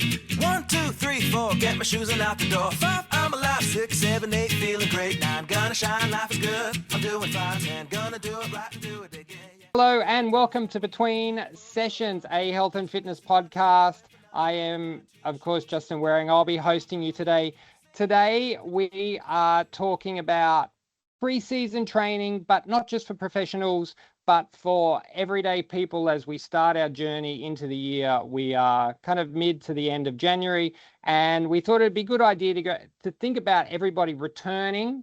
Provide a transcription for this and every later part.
1, 2, 3, 4, get my shoes and out the door. 5, I'm alive. 6, 7, 8, feeling great. 9, gonna shine, life is good. I'm doing fine. 10, gonna do it right and do it again. Hello and welcome to Between Sessions, a health and fitness podcast. I am, of course, Justin Waring. I'll be hosting you today. Today we are talking about preseason training, but not just for professionals, but for everyday people as we start our journey into the year. We are kind of mid to the end of January, and we thought it'd be a good idea to think about everybody returning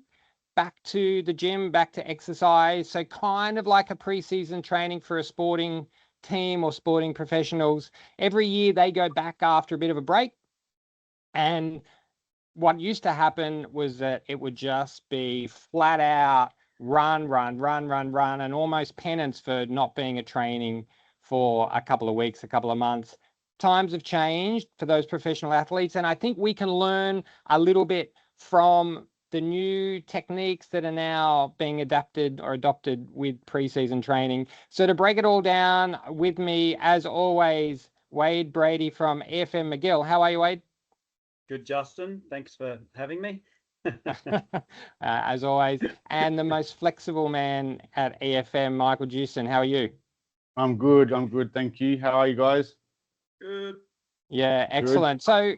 back to the gym, back to exercise. So kind of like a preseason training for a sporting team or sporting professionals. Every year they go back after a bit of a break. And what used to happen was that it would just be flat out run, and almost penance for not being at training for a couple of weeks, a couple of months. Times have changed for those professional athletes. And I think we can learn a little bit from the new techniques that are now being adapted or adopted with preseason training. So to break it all down with me, as always, Wade Brady from AFM McGill. How are you, Wade? Good, Justin. Thanks for having me. As always. And the most flexible man at AFM, Michael Jewson. How are you? I'm good. Thank you. How are you guys? Good. Yeah, excellent. Good. So,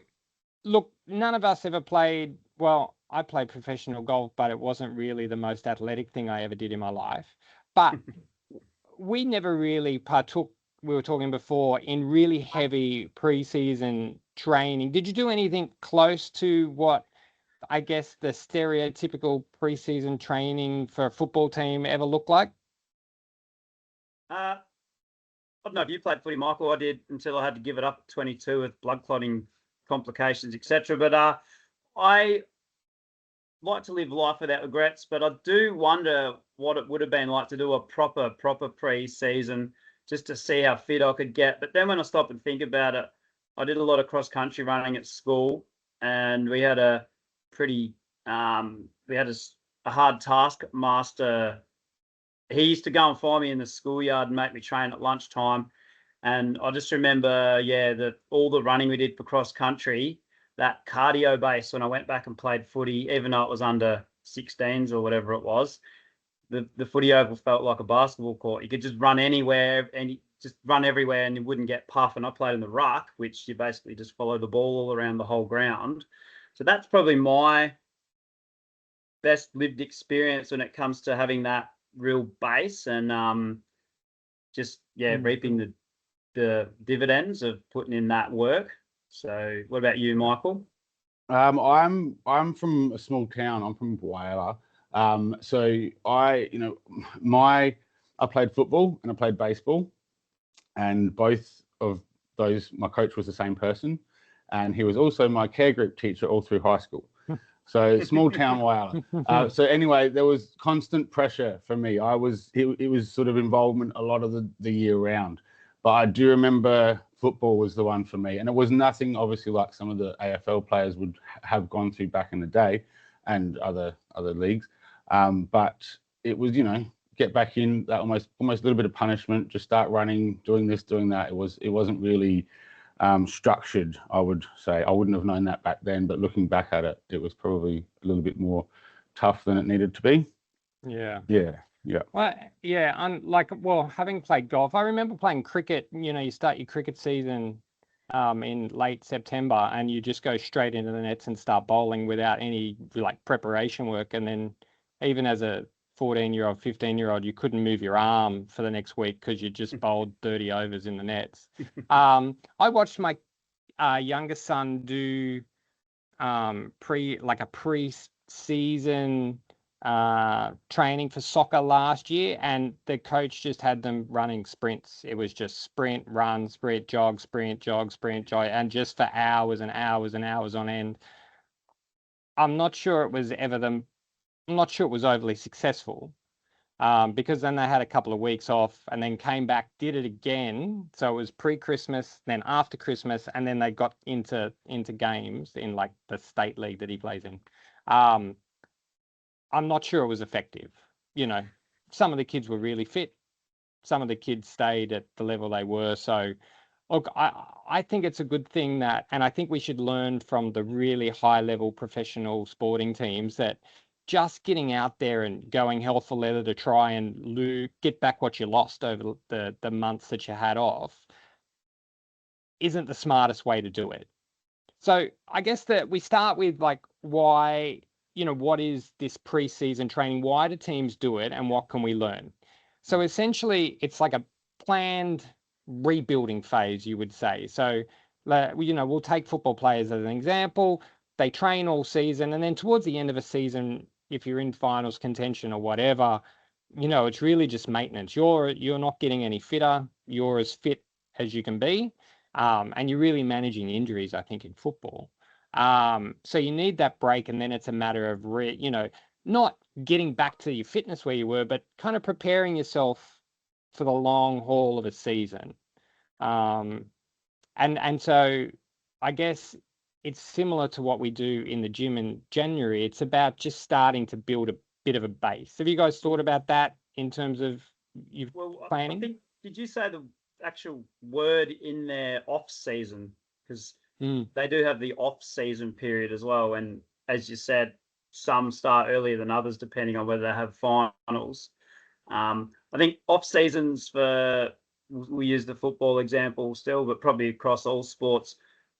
look, none of us ever played, well, I played professional golf, but it wasn't really the most athletic thing I ever did in my life. But we never really partook, we were talking before, in really heavy preseason training. Did you do anything close to what I guess the stereotypical preseason training for a football team ever looked like? I don't know if you played footy, Michael. I did until I had to give it up at 22 with blood clotting complications, etc. But I like to live life without regrets, but I do wonder what it would have been like to do a proper pre-season just to see how fit I could get. But then when I stop and think about it, I did a lot of cross-country running at school, and we had a pretty a hard taskmaster. He used to go and find me in the schoolyard and make me train at lunchtime. And I just remember, all the running we did for cross-country, that cardio base when I went back and played footy, even though it was under 16s or whatever it was, the footy oval felt like a basketball court. You could just run anywhere and just run everywhere and you wouldn't get puff. And I played in the ruck, which you basically just follow the ball all around the whole ground. So that's probably my best lived experience when it comes to having that real base and reaping the dividends of putting in that work. So what about you, Michael? I'm from a small town. I'm from Whyalla. So I played football and I played baseball, and both of those, my coach was the same person, and he was also my care group teacher all through high school. So small town Whyalla. So anyway, there was constant pressure for me. It was sort of involvement a lot of the year round. But I do remember football was the one for me. And it was nothing, obviously, like some of the AFL players would have gone through back in the day and other leagues. But it was, get back in, that almost a little bit of punishment, just start running, doing this, doing that. It wasn't really structured, I would say. I wouldn't have known that back then. But looking back at it, it was probably a little bit more tough than it needed to be. Yeah. Yeah. Well, yeah, having played golf, I remember playing cricket. You start your cricket season in late September and you just go straight into the nets and start bowling without any preparation work. And then even as a 14-year-old, 15-year-old, you couldn't move your arm for the next week because you just bowled 30 overs in the nets. I watched my youngest son do pre-season training for soccer last year, and the coach just had them running sprints. It was just sprint, run, sprint, jog, and just for hours and hours and hours on end. I'm not sure it was overly successful, because then they had a couple of weeks off and then came back, did it again. So it was pre-Christmas, then after Christmas, and then they got into games in the state league that he plays in. I'm not sure it was effective. Some of the kids were really fit. Some of the kids stayed at the level they were. So Look, I think it's a good thing that, and I think we should learn from the really high level professional sporting teams that just getting out there and going hell for leather to try and get back what you lost over the months that you had off isn't the smartest way to do it. So I guess that we start with like why, what is this preseason training? Why do teams do it and what can we learn? So essentially it's like a planned rebuilding phase, you would say. So, we'll take football players as an example. They train all season, and then towards the end of a season, if you're in finals contention or whatever, it's really just maintenance. You're not getting any fitter. You're as fit as you can be, and you're really managing injuries, I think, in football. So you need that break, and then it's a matter of not getting back to your fitness where you were, but kind of preparing yourself for the long haul of a season. And so I guess it's similar to what we do in the gym in January. It's about just starting to build a bit of a base. Have you guys thought about that in terms of your planning? I think, did you say the actual word in their off season? Because they do have the off season period as well. And as you said, some start earlier than others, depending on whether they have finals. I think off seasons we use the football example still, but probably across all sports,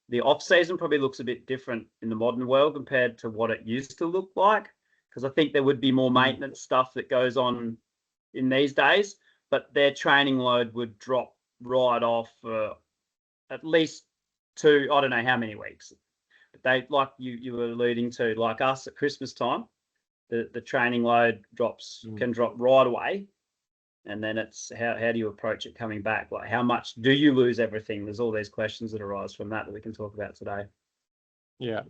the off season probably looks a bit different in the modern world compared to what it used to look like. Because I think there would be more maintenance stuff that goes on in these days, but their training load would drop right off for at least I don't know how many weeks. But they, like you were alluding to, like us at Christmas time, the training load can drop right away. And then it's how do you approach it coming back? Like how much do you lose everything? There's all these questions that arise from that we can talk about today. Yeah.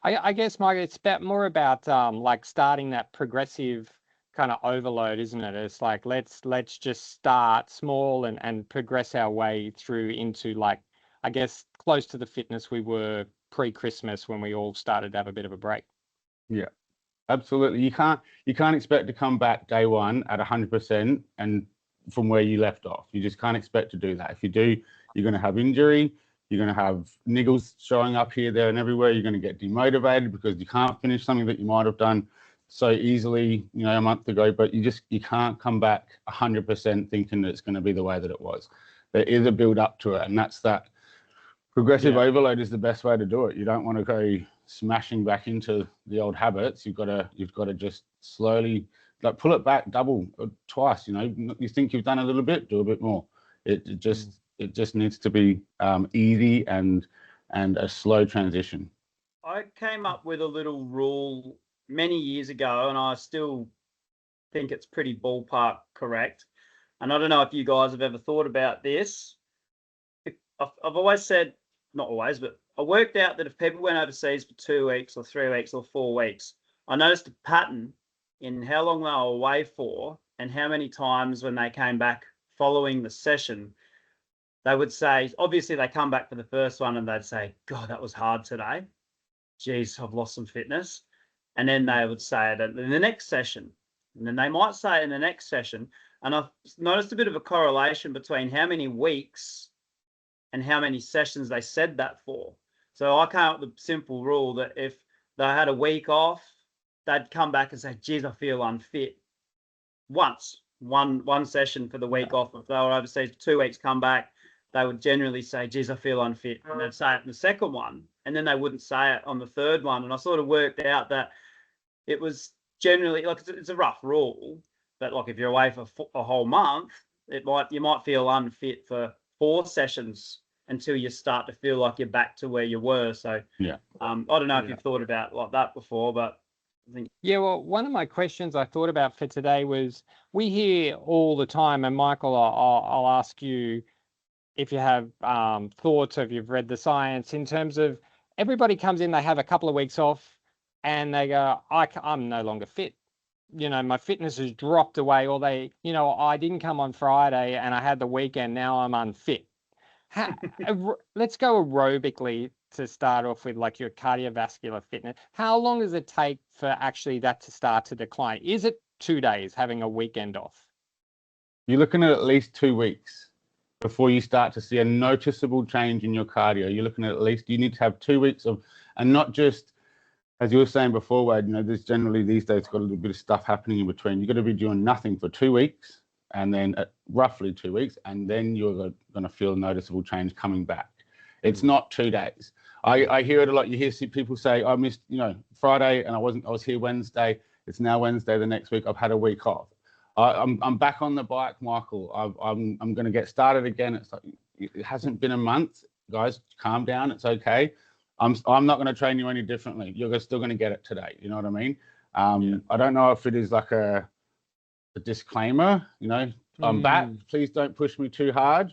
I guess, Mike, it's more about like starting that progressive kind of overload, isn't it? It's like let's just start small and progress our way through into, like, I guess, close to the fitness we were pre-Christmas when we all started to have a bit of a break. Yeah, absolutely. You can't expect to come back day one at 100% and from where you left off. You just can't expect to do that. If you do, you're going to have injury. You're going to have niggles showing up here, there, and everywhere. You're going to get demotivated because you can't finish something that you might have done so easily, a month ago. But you can't come back 100% thinking that it's going to be the way that it was. There is a build up to it, and that's that. Progressive overload is the best way to do it. You don't want to go smashing back into the old habits. You've got to just slowly, like, pull it back double or twice. You think you've done a little bit, do a bit more. It just needs to be easy and a slow transition. I came up with a little rule many years ago, and I still think it's pretty ballpark correct. And I don't know if you guys have ever thought about this. I've always said, not always, but I worked out that if people went overseas for 2 weeks or 3 weeks or 4 weeks, I noticed a pattern in how long they were away for and how many times when they came back following the session, they would say, obviously they come back for the first one and they'd say, God, that was hard today. Geez, I've lost some fitness. And then they would say it in the next session. And then they might say it in the next session. And I've noticed a bit of a correlation between how many weeks and how many sessions they said that for. So I came up with a simple rule that if they had a week off, they'd come back and say, geez, I feel unfit. Once, one session for the week off. If they were overseas for 2 weeks, come back, they would generally say, geez, I feel unfit. And they'd say it in the second one. And then they wouldn't say it on the third one. And I sort of worked out that it was generally, like, it's a rough rule, but like if you're away for a whole month, you might feel unfit for 4 sessions until you start to feel like you're back to where you were. So I don't know if you've thought about like that before, but I think well, one of my questions I thought about for today was, we hear all the time, and Michael, I'll ask you if you have thoughts or if you've read the science, in terms of everybody comes in, they have a couple of weeks off and they go, I'm no longer fit. My fitness has dropped away, or I didn't come on Friday and I had the weekend, now I'm unfit. Let's go aerobically to start off with, like your cardiovascular fitness. How long does it take for actually that to start to decline? Is it 2 days having a weekend off? You're looking at least 2 weeks. before you start to see a noticeable change in your cardio. You're looking at least, you need to have 2 weeks of, and not just, as you were saying before, Wade, there's generally these days got a little bit of stuff happening in between. You've got to be doing nothing for 2 weeks, and then roughly 2 weeks, and then you're going to feel a noticeable change coming back. It's not 2 days. I hear it a lot. You hear people say, I missed, Friday, and I was here Wednesday. It's now Wednesday the next week. I've had a week off. I'm back on the bike, Michael. I'm going to get started again. It's like, it hasn't been a month, guys. Calm down. It's okay. I'm not going to train you any differently. You're still going to get it today. You know what I mean? I don't know if it is like a disclaimer. I'm back. Please don't push me too hard.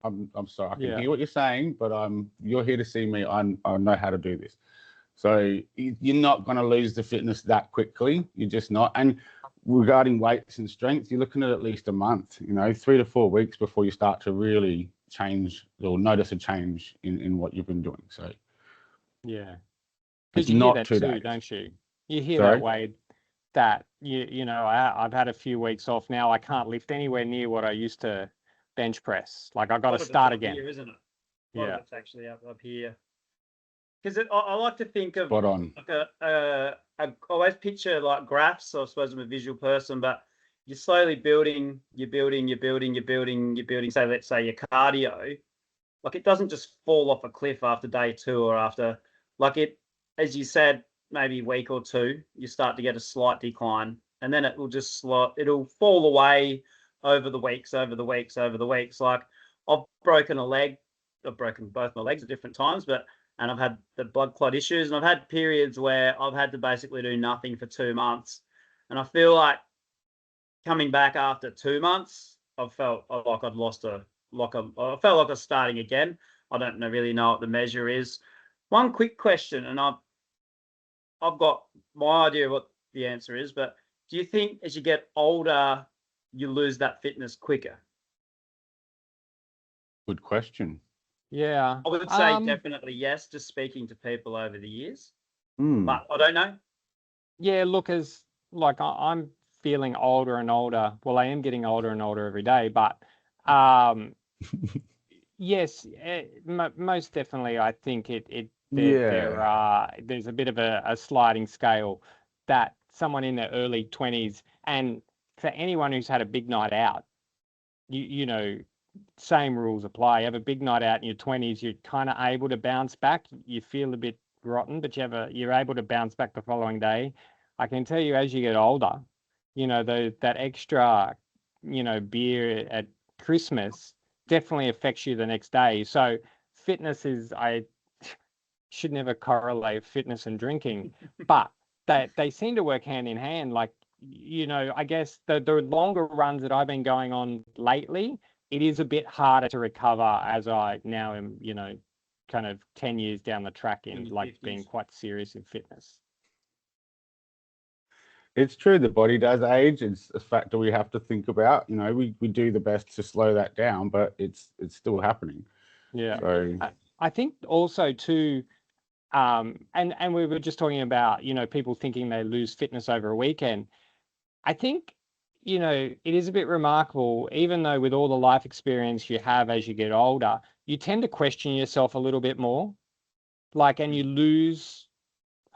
I'm sorry. I can hear what you're saying, but you're here to see me. I know how to do this. So you're not going to lose the fitness that quickly. You're just not. And regarding weights and strength, you're looking at least a month, 3 to 4 weeks before you start to really change or notice a change in what you've been doing. So yeah, it's because you not hear that 2 too, days. don't you? You hear Sorry? that, Wade, that I've had a few weeks off now. I can't lift anywhere near what I used to bench press. Like I got to start again. Here, isn't it? A Yeah, lot of it's actually up here. Because I like to think of Spot on. like I always picture like graphs. So I suppose I'm a visual person, but you're slowly building. Say, let's say your cardio, like it doesn't just fall off a cliff after day 2 or after, like it, as you said, maybe week or 2, you start to get a slight decline, and then it will just it'll fall away over the weeks. Like I've broken a leg. I've broken both my legs at different times, and I've had the blood clot issues, and I've had periods where I've had to basically do nothing for 2 months. And I feel like coming back after 2 months, I felt like I'd lost I felt like I was starting again. I don't really know what the measure is. One quick question, and I've got my idea of what the answer is, but do you think as you get older, you lose that fitness quicker? Good question. yeah. I would say definitely yes, just speaking to people over the years. Mm. But I don't know. Yeah, look, as like I'm feeling older and older. Well, I am getting older and older every day, but yes, most definitely. I think there's a bit of a sliding scale that someone in their early 20s, and for anyone who's had a big night out, same rules apply. You have a big night out in your 20s, you're kind of able to bounce back. You feel a bit rotten, but you're able to bounce back the following day. I can tell you, as you get older, that extra, beer at Christmas definitely affects you the next day. So fitness I should never correlate fitness and drinking, but they seem to work hand in hand. Like, I guess the longer runs that I've been going on lately, it is a bit harder to recover as I now am, kind of 10 years down the track in like 50s. Being quite serious in fitness. It's true, the body does age. It's a factor we have to think about. We do the best to slow that down, but it's still happening. Yeah. So I think also too, and we were just talking about, people thinking they lose fitness over a weekend. I think, it is a bit remarkable, even though with all the life experience you have as you get older, you tend to question yourself a little bit more, and you lose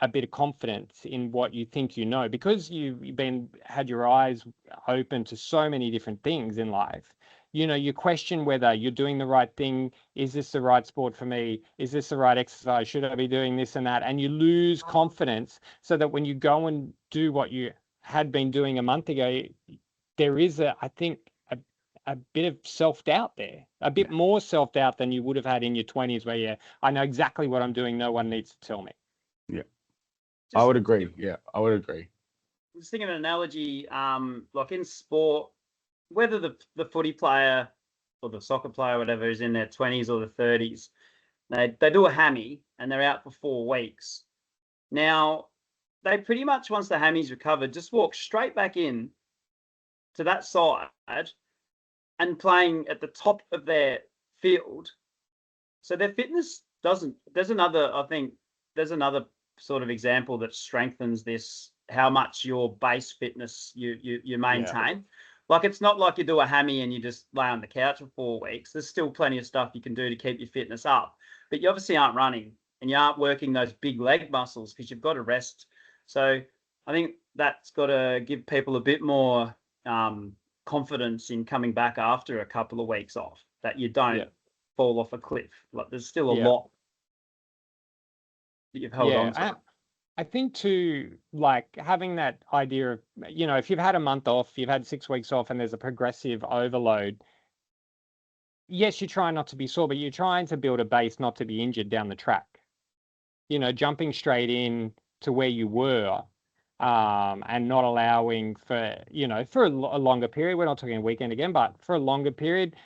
a bit of confidence in what you think because you've had your eyes open to so many different things in life. You question whether you're doing the right thing. Is this the right sport for me? Is this the right exercise? Should I be doing this and that? And you lose confidence, so that when you go and do what you had been doing a month ago, there is I think a bit of self-doubt there, a bit more self-doubt than you would have had in your 20s, where I know exactly what I'm doing. No one needs to tell me. Yeah. I would agree. Yeah, I would agree. Just thinking of an analogy, like in sport, whether the footy player or the soccer player, whatever, is in their 20s or the 30s, they do a hammy and they're out for 4 weeks. Now, they pretty much, once the hammy's recovered, just walk straight back in to that side and playing at the top of their field. So their fitness doesn't. There's another sort of example that strengthens this, how much your base fitness you maintain. Like, it's not like you do a hammy and you just lay on the couch for 4 weeks. There's still plenty of stuff you can do to keep your fitness up. But you obviously aren't running and you aren't working those big leg muscles because you've got to rest. So I think that's got to give people a bit more confidence in coming back after a couple of weeks off, that you don't fall off a cliff. Like, there's still a lot that you've held on to. I think too, like having that idea of, if you've had a month off, you've had 6 weeks off and there's a progressive overload, yes, you're trying not to be sore, but you're trying to build a base not to be injured down the track. Jumping straight in to where you were and not allowing for a longer period. We're not talking a weekend again, but for a longer period,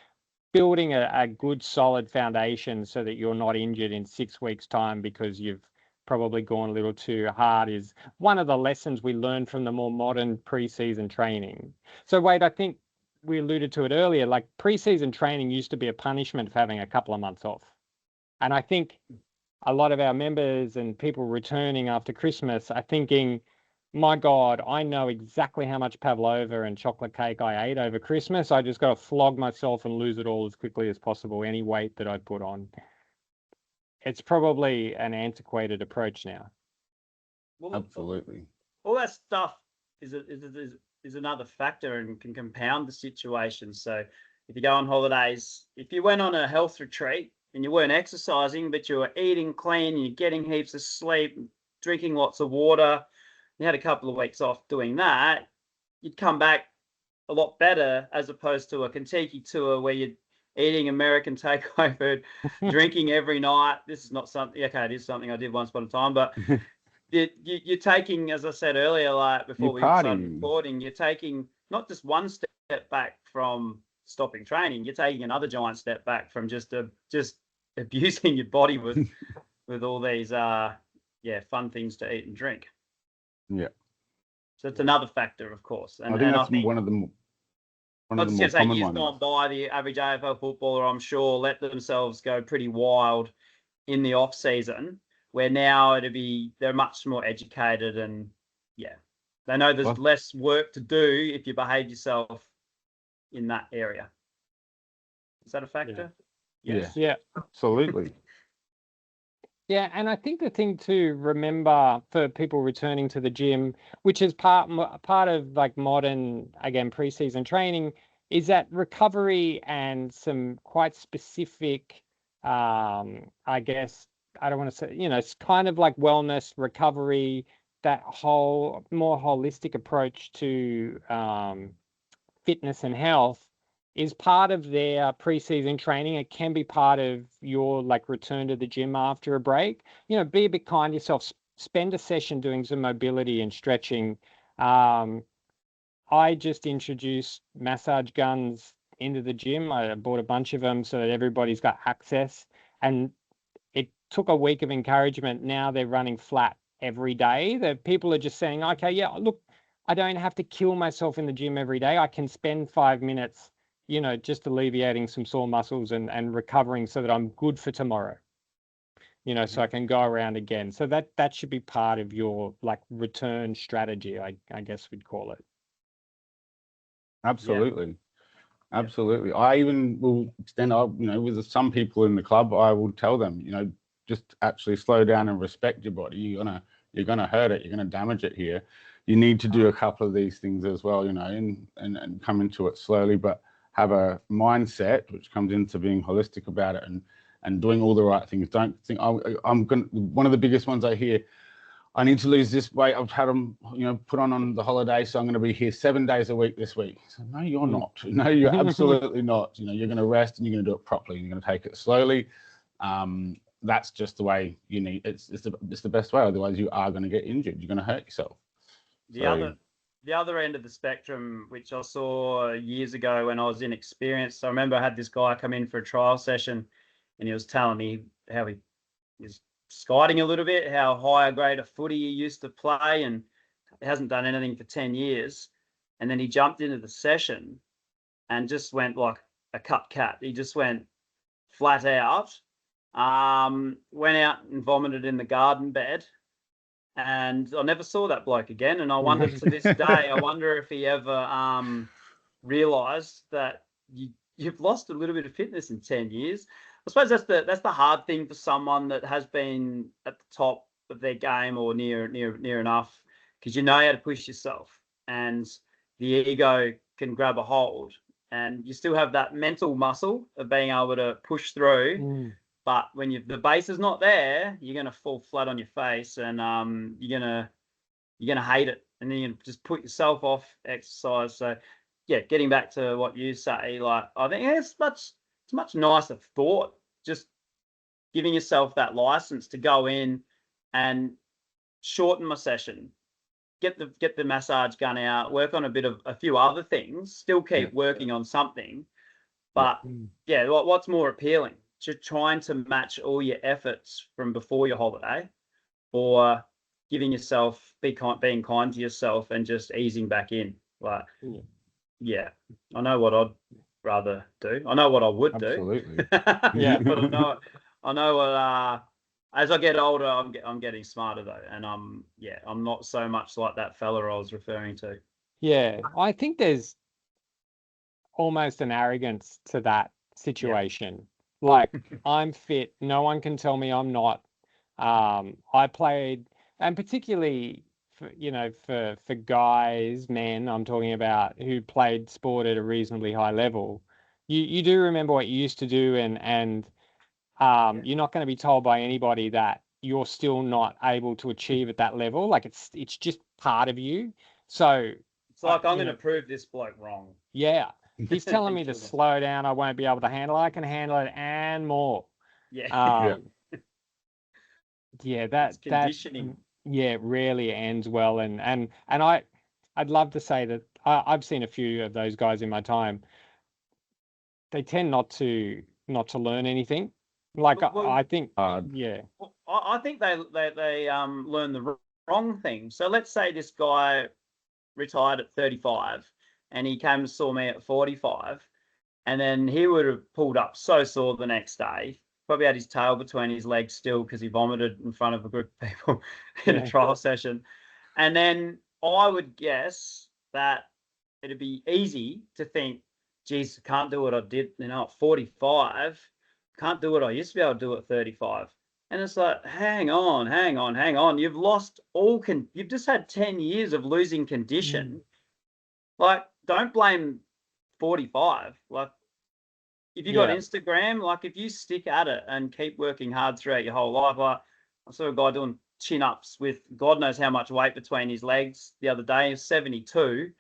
building a good solid foundation so that you're not injured in 6 weeks' time because you've probably gone a little too hard is one of the lessons we learned from the more modern preseason training. So Wade, I think we alluded to it earlier, like preseason training used to be a punishment for having a couple of months off. And I think a lot of our members and people returning after Christmas are thinking, my God, I know exactly how much pavlova and chocolate cake I ate over Christmas. I just got to flog myself and lose it all as quickly as possible, any weight that I put on. It's probably an antiquated approach now. Well, Absolutely. All that stuff is another factor and can compound the situation. So if you go on holidays, if you went on a health retreat and you weren't exercising, but you were eating clean, you're getting heaps of sleep, drinking lots of water, you had a couple of weeks off doing that, you'd come back a lot better as opposed to a Kentucky tour where you're eating American takeaway food, drinking every night. This is not something, okay, it is something I did once upon a time, but you're taking, as I said earlier, like before we started recording, you're taking not just one step back from stopping training, you're taking another giant step back from just abusing your body with all these fun things to eat and drink. Yeah. So it's another factor, of course. And I think that's one of the more common years ones. gone by, the average AFL footballer, I'm sure, let themselves go pretty wild in the off season, where now they're much more educated and they know there's less work to do if you behave yourself in that area. Is that a factor? Yes. Yeah. Absolutely. Yeah, and I think the thing to remember for people returning to the gym, which is part of like modern, again, preseason training, is that recovery and some quite specific, I guess, I don't want to say, it's kind of like wellness, recovery, that whole more holistic approach to fitness and health is part of their preseason training. It can be part of your like return to the gym after a break. Be a bit kind to yourself. Spend a session doing some mobility and stretching. I just introduced massage guns into the gym. I bought a bunch of them so that everybody's got access. And it took a week of encouragement. Now they're running flat every day. The people are just saying, okay, yeah, look, I don't have to kill myself in the gym every day. I can spend 5 minutes just alleviating some sore muscles and recovering so that I'm good for tomorrow, so I can go around again. So that should be part of your like return strategy, I guess we'd call it. Absolutely. Yeah. Absolutely. I even will extend, with some people in the club, I will tell them, just actually slow down and respect your body. You're gonna hurt it. You're gonna damage it here. You need to do a couple of these things as well, and come into it slowly, but have a mindset which comes into being holistic about it and doing all the right things. Don't think I'm going. One of the biggest ones I hear, I need to lose this weight. I've had them, put on the holiday, so I'm going to be here 7 days a week this week. So, no, you're not. No, you're absolutely not. You're going to rest and you're going to do it properly. You're going to take it slowly. That's just the way you need. It's the best way. Otherwise, you are going to get injured. You're going to hurt yourself. The other end of the spectrum, which I saw years ago when I was inexperienced. I remember I had this guy come in for a trial session and he was telling me how he is skiting a little bit, how high a grade of footy he used to play and hasn't done anything for 10 years. And then he jumped into the session and just went like a cut cat. He just went flat out, went out and vomited in the garden bed. And I never saw that bloke again. And I wonder to this day, I wonder if he ever realize that you've lost a little bit of fitness in 10 years. I suppose that's the hard thing for someone that has been at the top of their game or near enough, because you know how to push yourself, and the ego can grab a hold, and you still have that mental muscle of being able to push through. But when the base is not there, you're gonna fall flat on your face, and you're gonna hate it, and then you just put yourself off exercise. So yeah, getting back to what you say, like, I think it's much nicer thought, just giving yourself that license to go in and shorten my session, get the massage gun out, work on a few other things, still keep working on something. But yeah, what's more appealing? Just trying to match all your efforts from before your holiday, or giving yourself, being kind to yourself and just easing back in. Like, yeah, I know what I'd rather do. I know what I would do. Absolutely. Yeah. But I know what, as I get older, I'm getting smarter though. And I'm not so much like that fella I was referring to. Yeah. I think there's almost an arrogance to that situation. Like, I'm fit. No one can tell me I'm not. I played, and particularly for guys, men, I'm talking about, who played sport at a reasonably high level. You do remember what you used to do, and you're not going to be told by anybody that you're still not able to achieve at that level. Like, it's just part of you. So it's like, I'm going to prove this bloke wrong. Yeah. He's telling me to slow down. I won't be able to handle it. I can handle it and more. Yeah. Yeah, it's conditioning. It rarely ends well. And I'd love to say that I've seen a few of those guys in my time. They tend not to learn anything. Like, I think, yeah. Well, I think they learn the wrong thing. So let's say this guy retired at 35 and he came and saw me at 45, and then he would have pulled up so sore the next day, probably had his tail between his legs still because he vomited in front of a group of people in a trial session. And then I would guess that it'd be easy to think, geez, I can't do what I did, at 45, can't do what I used to be able to do at 35. And it's like, hang on. You've just had 10 years of losing condition. Like, don't blame 45. Like, if you got Instagram, like, if you stick at it and keep working hard throughout your whole life, like, I saw a guy doing chin-ups with God knows how much weight between his legs the other day, 72.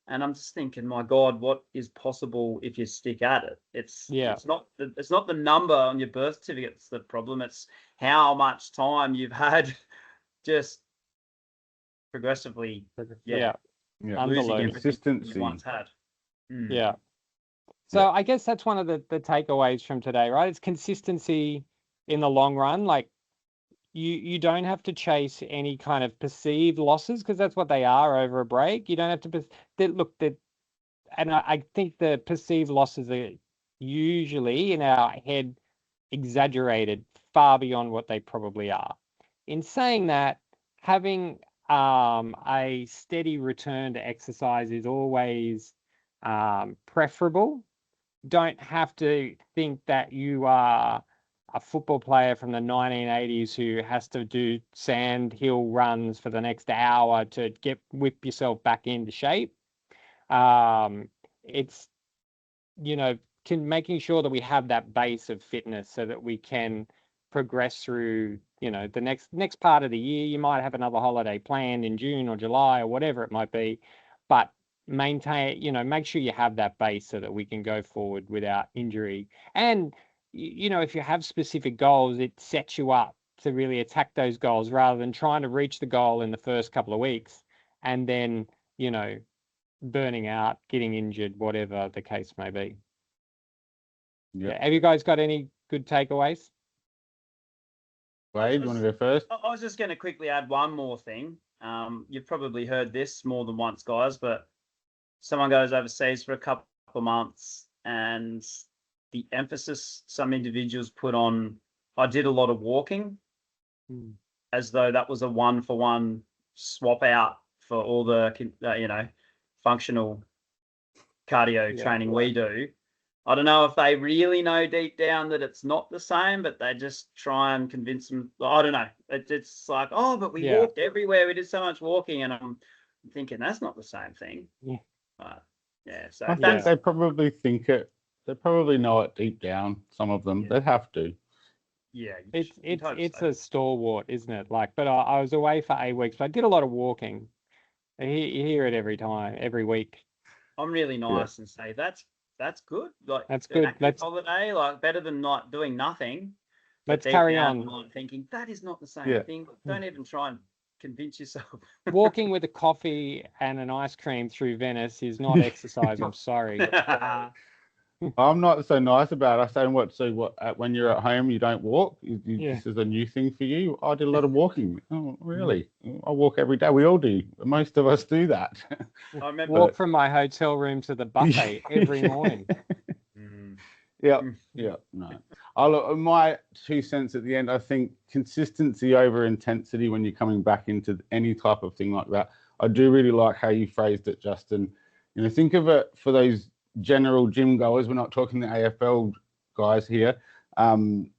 And I'm just thinking, my God, what is possible if you stick at it? It's not the number on your birth certificate that's the problem. It's how much time you've had just progressively. Losing consistency you once had. Yeah. So I guess that's one of the takeaways from today, right? It's consistency in the long run. Like, you don't have to chase any kind of perceived losses, because that's what they are over a break. You don't have to and I think the perceived losses are usually in our head exaggerated far beyond what they probably are. In saying that, having a steady return to exercise is always preferable. Don't have to think that you are a football player from the 1980s who has to do sand hill runs for the next hour to whip yourself back into shape. It's, making sure that we have that base of fitness so that we can progress through, the next part of the year. You might have another holiday planned in June or July or whatever it might be, but maintain, make sure you have that base so that we can go forward without injury. And, if you have specific goals, it sets you up to really attack those goals rather than trying to reach the goal in the first couple of weeks and then, burning out, getting injured, whatever the case may be. Yeah. Have you guys got any good takeaways? Wade, you want to go first? I was just going to quickly add one more thing. You've probably heard this more than once, guys, but someone goes overseas for a couple of months, and the emphasis some individuals put on, I did a lot of walking, as though that was a one-for-one swap out for all the, functional cardio training we do. I don't know if they really know deep down that it's not the same, but they just try and convince them. I don't know. It's like, oh, but we walked everywhere. We did so much walking, and I'm thinking that's not the same thing. So I think they probably think it. They probably know it deep down. Some of them, they have to. Yeah, it's a stalwart, isn't it? Like, but I was away for 8 weeks, but I did a lot of walking. You hear it every week. I'm really nice and say that's good. Like that's good. Let's holiday, like better than not doing nothing. Let's carry on. I'm thinking that is not the same thing. Don't even try and convince yourself. Walking with a coffee and an ice cream through Venice is not exercise. I'm sorry. I'm not so nice about it. I say, what? When you're at home, you don't walk. This is a new thing for you. I did a lot of walking. Oh, really? I walk every day. We all do. Most of us do that. I remember walk from my hotel room to the buffet every morning. Yeah. No. My 2 cents at the end. I think consistency over intensity when you're coming back into any type of thing like that. I do really like how you phrased it, Justin. Think of it for those general gym goers. We're not talking the AFL guys here. Think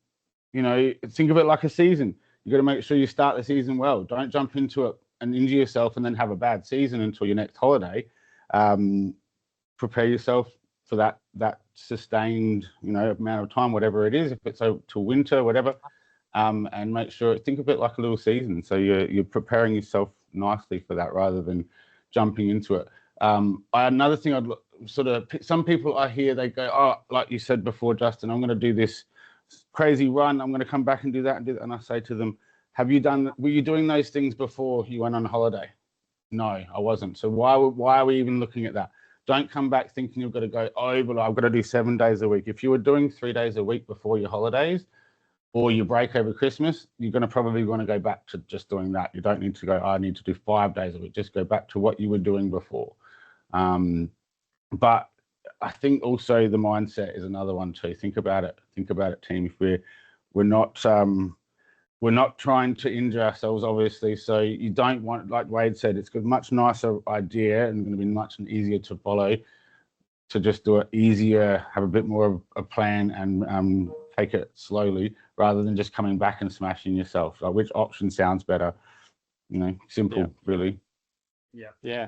of it like a season. You got to make sure you start the season well. Don't jump into it and injure yourself and then have a bad season until your next holiday. Prepare yourself for that sustained amount of time, whatever it is, if it's till winter, whatever, and make sure, think of it like a little season, so you're preparing yourself nicely for that rather than jumping into it. Another thing I'd some people I hear, they go, oh, like you said before, Justin, I'm going to do this crazy run, I'm going to come back and do that and do that. And I say to them, were you doing those things before you went on holiday? No, I wasn't. So why are we even looking at that? Don't come back thinking you've got to go, oh, but I've got to do 7 days a week. If you were doing 3 days a week before your holidays or your break over Christmas, you're going to probably want to go back to just doing that. You don't need to go, I need to do 5 days a week. Just go back to what you were doing before. But I think also the mindset is another one too. Think about it, team. If we're not trying to injure ourselves, obviously. So you don't want, like Wade said, it's a much nicer idea and going to be much easier to follow, to just do it easier, have a bit more of a plan and take it slowly rather than just coming back and smashing yourself. Like, which option sounds better? Simple, really. Yeah.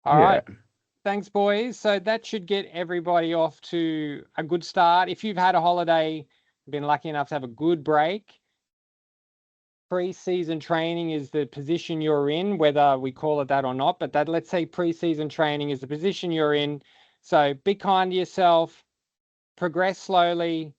All right. Thanks, boys. So that should get everybody off to a good start. If you've had a holiday, been lucky enough to have a good break, pre-season training is the position you're in, whether we call it that or not, but let's say pre-season training is the position you're in. So be kind to yourself, progress slowly,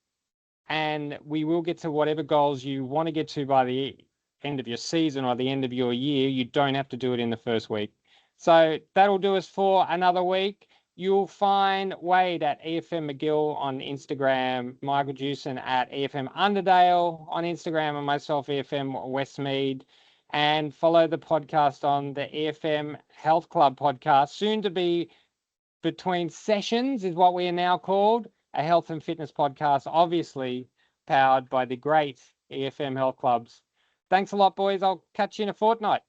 and we will get to whatever goals you want to get to by the end of your season or the end of your year. You don't have to do it in the first week. So that'll do us for another week. You'll find Wade at EFM McGill on Instagram, Michael Jewson at EFM Underdale on Instagram, and myself, EFM Westmead. And follow the podcast on the EFM Health Club podcast, soon to be Between Sessions is what we are now called, a health and fitness podcast, obviously powered by the great EFM Health Clubs. Thanks a lot, boys. I'll catch you in a fortnight.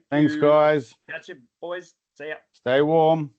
Thanks, guys. Catch you, boys. See ya. Stay warm.